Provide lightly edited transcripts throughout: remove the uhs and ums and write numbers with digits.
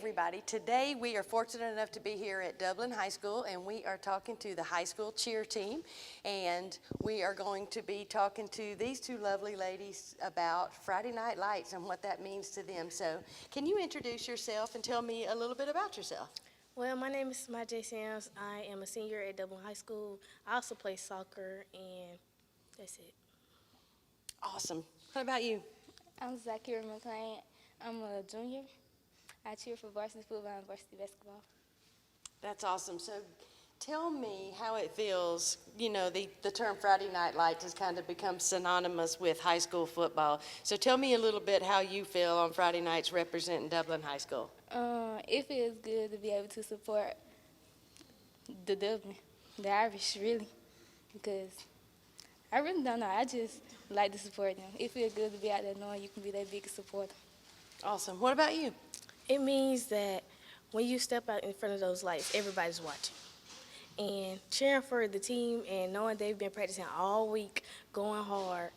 everybody. Today we are fortunate enough to be here at Dublin High School, and we are talking to the high school cheer team, and we are going to be talking to these two lovely ladies about Friday Night Lights and what that means to them. So can you introduce yourself and tell me a little bit about yourself? Well, my name is Jasmine Jones. I am a senior at Dublin High School. I also play soccer, and that's it. Awesome. What about you? I'm Zakira McLean. I'm a junior. I cheer for varsity football and varsity basketball. That's awesome. So tell me how it feels. You know, the term Friday Night Lights has kind of become synonymous with high school football. So tell me a little bit how you feel on Friday nights representing Dublin High School. It feels good to be able to support the Dublin, the Irish, really, because I really don't know. I just like to support them. It feels good to be out there knowing you can be their biggest supporter. Awesome. What about you? It means that when you step out in front of those lights, everybody's watching. And cheering for the team and knowing they've been practicing all week, going hard,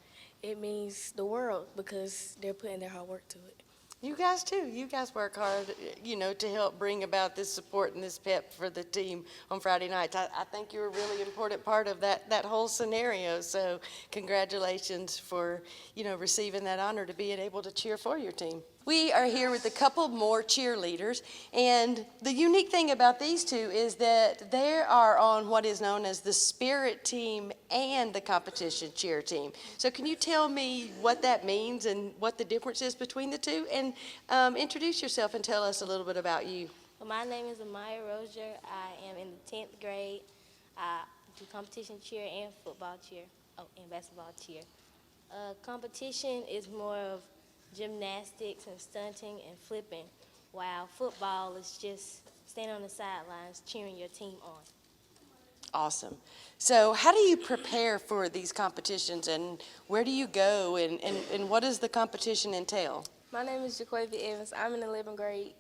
it means the world because they're putting their hard work to it. You guys too. You guys work hard, you know, to help bring about this support and this pep for the team on Friday nights. I think you're a really important part of that whole scenario. So congratulations for, you know, receiving that honor to being able to cheer for your team. We are here with a couple more cheerleaders, and the unique thing about these two is that they are on what is known as the spirit team and the competition cheer team. So can you tell me what that means and what the difference is between the two? And introduce yourself and tell us a little bit about you. Well, my name is Amaya Rozier. I am in the 10th grade. I do competition cheer and football cheer, and basketball cheer. Competition is more of gymnastics and stunting and flipping, while football is just standing on the sidelines cheering your team on. Awesome. So how do you prepare for these competitions, and where do you go, and what does the competition entail? My name is Jaquavia Evans. I'm in the 11th grade.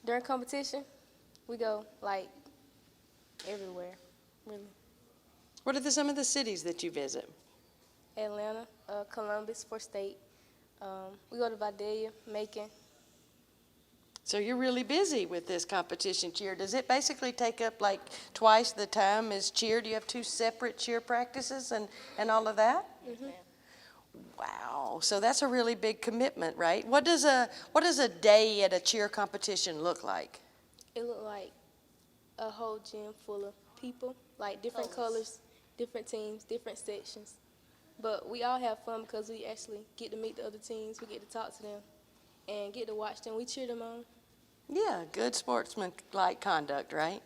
During competition, we go like everywhere, really. What are some of the cities that you visit? Atlanta, Columbus for state. We go to Vidalia, Macon. So you're really busy with this competition cheer. Does it basically take up like twice the time as cheer? Do you have two separate cheer practices and all of that? Mm-hmm. Wow. So that's a really big commitment, right? What does a day at a cheer competition look like? It looked like a whole gym full of people, like different colors, different teams, different sections. But we all have fun because we actually get to meet the other teams. We get to talk to them and get to watch them. We cheer them on. Yeah, good sportsman-like conduct, right?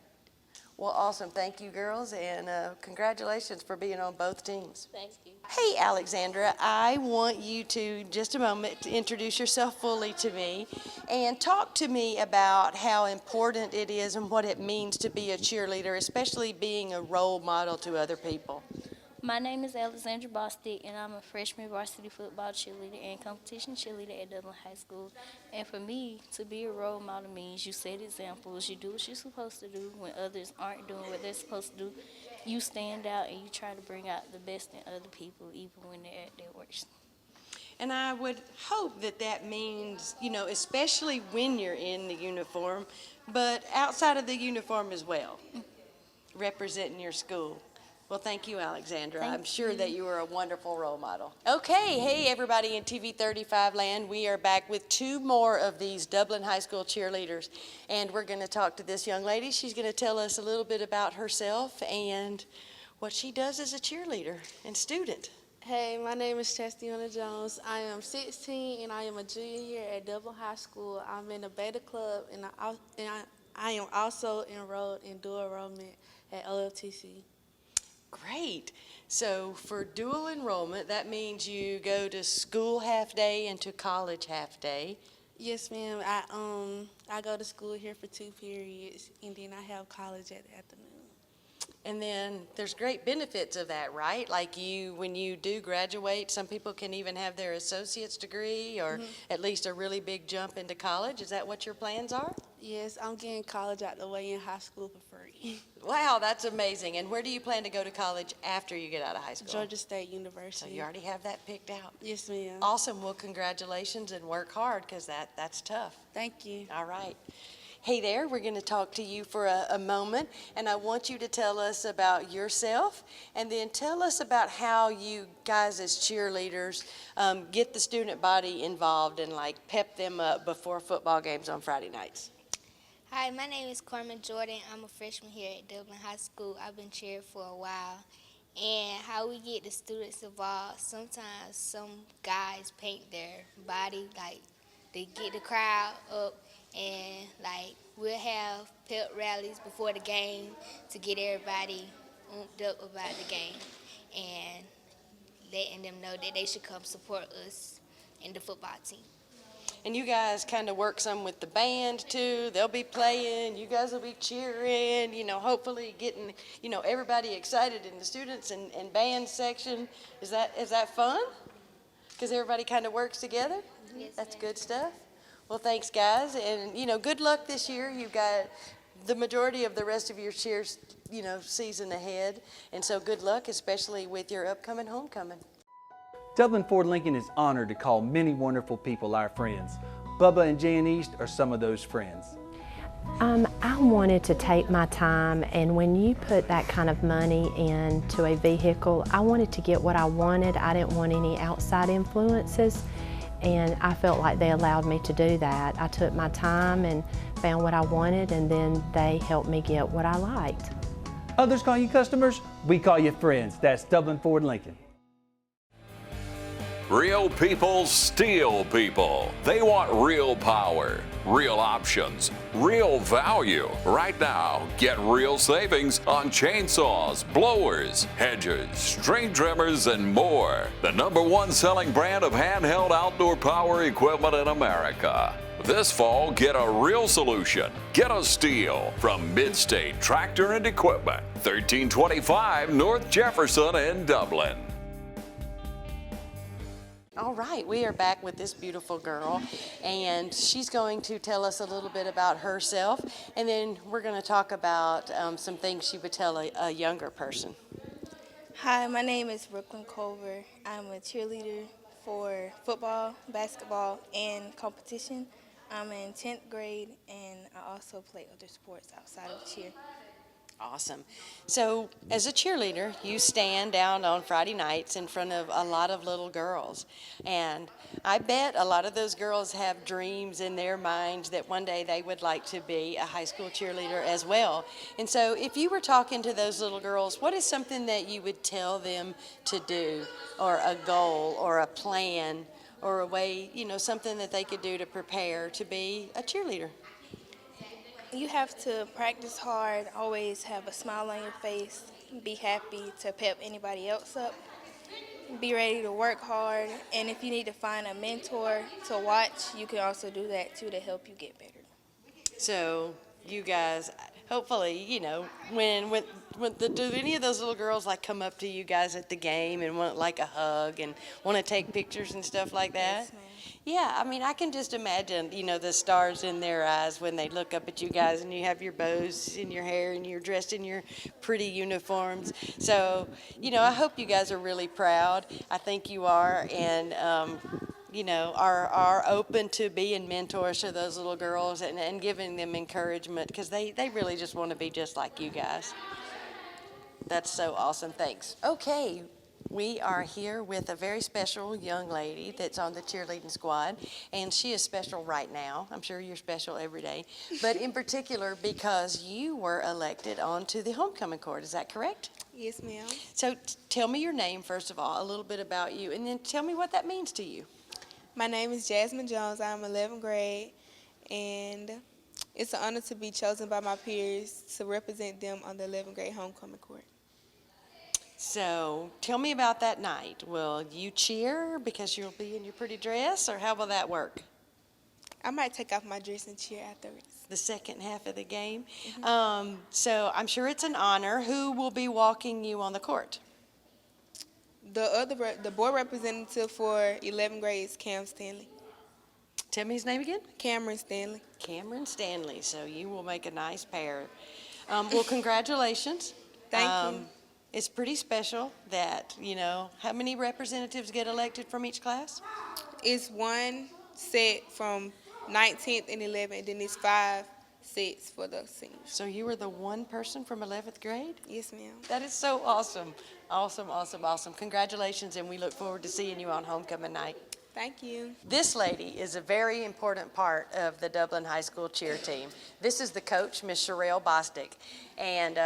Well, awesome. Thank you, girls, and congratulations for being on both teams. Thank you. Hey, Alexandra, I want you to, just a moment, to introduce yourself fully to me and talk to me about how important it is and what it means to be a cheerleader, especially being a role model to other people. My name is Alexandra Busty, and I'm a freshman varsity football cheerleader and competition cheerleader at Dublin High School. And for me, to be a role model means you set examples, you do what you're supposed to do when others aren't doing what they're supposed to do. You stand out and you try to bring out the best in other people, even when they're at their worst. And I would hope that that means, you know, especially when you're in the uniform, but outside of the uniform as well, representing your school. Well, thank you, Alexandra. I'm sure that you are a wonderful role model. Okay, hey, everybody in TV 35 land. We are back with two more of these Dublin High School cheerleaders, and we're going to talk to this young lady. She's going to tell us a little bit about herself and what she does as a cheerleader and student. Hey, my name is Jasmine Jones. I am 16 and I am a junior here at Dublin High School. I'm in the Beta Club and I am also enrolled in dual enrollment at OLTC. Great. So for dual enrollment, that means you go to school half day and to college half day. Yes, ma'am. I go to school here for 2 periods and then I have college at the afternoon. And then there's great benefits of that, right? Like when you do graduate, some people can even have their associate's degree or at least a really big jump into college. Is that what your plans are? Yes, I'm getting college out the way in high school for free. Wow, that's amazing. And where do you plan to go to college after you get out of high school? Georgia State So University. you already have that picked out. Yes, ma'am. Awesome. Well, congratulations and work hard because that's tough. Thank you. All right. Hey there, we're going to talk to you for a moment, and I want you to tell us about yourself, and then tell us about how you guys as cheerleaders get the student body involved and like pep them up before football games on Friday nights. Hi, my name is Carmen Jordan. I'm a freshman here at Dublin High School. I've been cheering for a while. And how we get the students involved, sometimes some guys paint their body, like they get the crowd up, and like we'll have pep rallies before the game to get everybody pumped up about the game and letting them know that they should come support us in the football team. And you guys kind of work some with the band too. They'll be playing, you guys will be cheering, hopefully getting, everybody excited in the students and band section. Is that fun? Because everybody kind of works together? Yes, That's ma'am. good stuff. Well, thanks, guys. And, good luck this year. You've got the majority of the rest of your cheers, season ahead. And so good luck, especially with your upcoming homecoming. Dublin Ford Lincoln is honored to call many wonderful people our friends. Bubba and Jan East are some of those friends. I wanted to take my time, and when you put that kind of money into a vehicle, I wanted to get what I wanted. I didn't want any outside influences, and I felt like they allowed me to do that. I took my time and found what I wanted, and then they helped me get what I liked. Others call you customers, we call you friends. That's Dublin Ford Lincoln. Real people steal people. They want real power, real options, real value. Right now, get real savings on chainsaws, blowers, hedges, string trimmers, and more. The #1 selling brand of handheld outdoor power equipment in America. This fall, get a real solution. Get a Steel from Midstate Tractor and Equipment, 1325 North Jefferson in Dublin. All right, we are back with this beautiful girl, and she's going to tell us a little bit about herself, and then we're going to talk about some things she would tell a younger person. Hi, my name is Brooklyn Kohler. I'm a cheerleader for football, basketball, and competition. I'm in 10th grade, and I also play other sports outside of cheer. Awesome. So as a cheerleader, you stand down on Friday nights in front of a lot of little girls. And I bet a lot of those girls have dreams in their minds that one day they would like to be a high school cheerleader as well. And so if you were talking to those little girls, what is something that you would tell them to do, or a goal or a plan or a way, something that they could do to prepare to be a cheerleader? You have to practice hard, always have a smile on your face, be happy to pep anybody else up, be ready to work hard, and if you need to find a mentor to watch, you can also do that too to help you get better. So you guys, hopefully, do any of those little girls like come up to you guys at the game and want like a hug and want to take pictures and stuff like that? Yes, ma'am. Yeah, I mean, I can just imagine, the stars in their eyes when they look up at you guys and you have your bows in your hair and you're dressed in your pretty uniforms. So, I hope you guys are really proud. I think you are, and, are open to being mentors to those little girls and giving them encouragement because they really just want to be just like you guys. That's so awesome. Thanks. Okay. We are here with a very special young lady that's on the cheerleading squad, and she is special right now. I'm sure you're special every day, but in particular because you were elected onto the homecoming court. Is that correct? Yes, ma'am. So tell me your name, first of all, a little bit about you, and then tell me what that means to you. My name is Jasmine Jones. I'm 11th grade, and it's an honor to be chosen by my peers to represent them on the 11th grade homecoming court. So tell me about that night. Will you cheer because you'll be in your pretty dress, or how will that work? I might take off my dress and cheer afterwards. The second half of the game. So I'm sure it's an honor. Who will be walking you on the court? The board representative for 11th grade is Cam Stanley. Tell me his name again. Cameron Stanley. Cameron Stanley. So you will make a nice pair. Well, congratulations. Thank you. It's pretty special that, how many representatives get elected from each class? It's one set from 19th and 11th, and then it's 5 sets for the seniors. So you were the one person from 11th grade? Yes, ma'am. That is so awesome. Awesome, awesome, awesome. Congratulations, and we look forward to seeing you on homecoming night. Thank you. This lady is a very important part of the Dublin High School cheer team. This is the coach, Miss Sherelle Bostic. And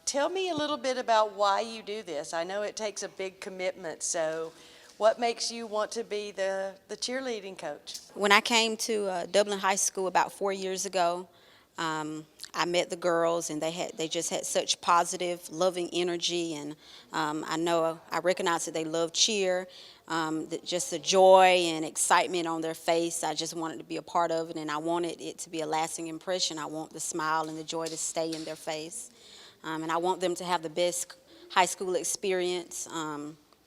tell me a little bit about why you do this. I know it takes a big commitment, so what makes you want to be the cheerleading coach? When I came to Dublin High School about 4 years ago, I met the girls, and they just had such positive, loving energy, and I recognized that they loved cheer. Just the joy and excitement on their face. I just wanted to be a part of it, and I wanted it to be a lasting impression. I want the smile and the joy to stay in their face, and I want them to have the best high school experience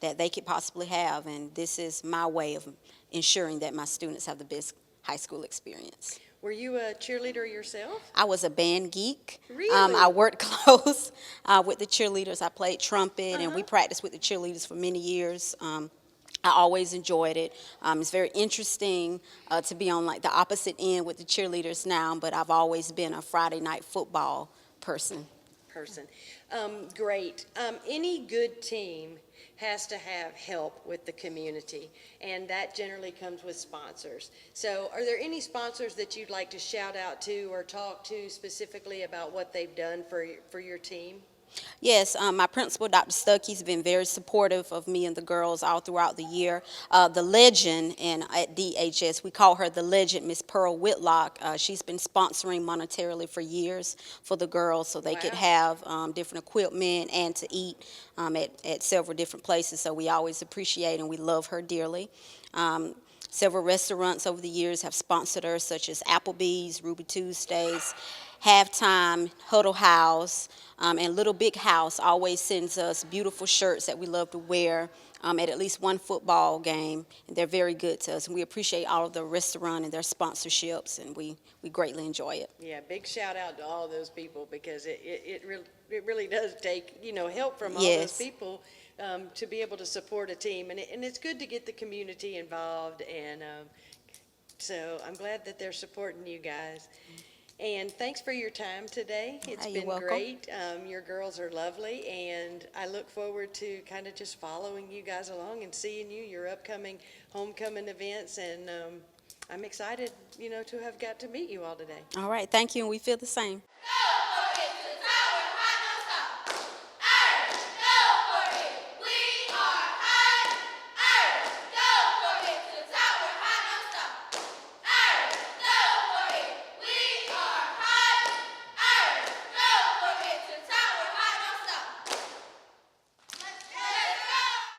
that they could possibly have, and this is my way of ensuring that my students have the best high school experience. Were you a cheerleader yourself? I was a band geek. Really? I worked close with the cheerleaders. I played trumpet, and we practiced with the cheerleaders for many years. I always enjoyed it. It's very interesting to be on like the opposite end with the cheerleaders now, but I've always been a Friday night football person. Great. Any good team has to have help with the community, and that generally comes with sponsors. So are there any sponsors that you'd like to shout out to or talk to specifically about what they've done for your team? Yes, my principal, Dr. Stuckey's been very supportive of me and the girls all throughout the year. The legend, and at DHS, we call her the legend, Miss Pearl Whitlock. She's been sponsoring monetarily for years for the girls so they could have different equipment and to eat at several different places. So we always appreciate and we love her dearly. Several restaurants over the years have sponsored her, such as Applebee's, Ruby Tuesdays, Halftime, Huddle House, and Little Big House always sends us beautiful shirts that we love to wear at least one football game, and they're very good to us. And we appreciate all of the restaurant and their sponsorships, and we greatly enjoy it. Yeah, big shout out to all those people, because it really does take help from all those people to be able to support a team, and it's good to get the community involved, and so I'm glad that they're supporting you guys. And thanks for your time today. It's been great. Your girls are lovely, and I look forward to kind of just following you guys along and seeing your upcoming homecoming events, and I'm excited, to have got to meet you all today. All right, thank you, and we feel the same.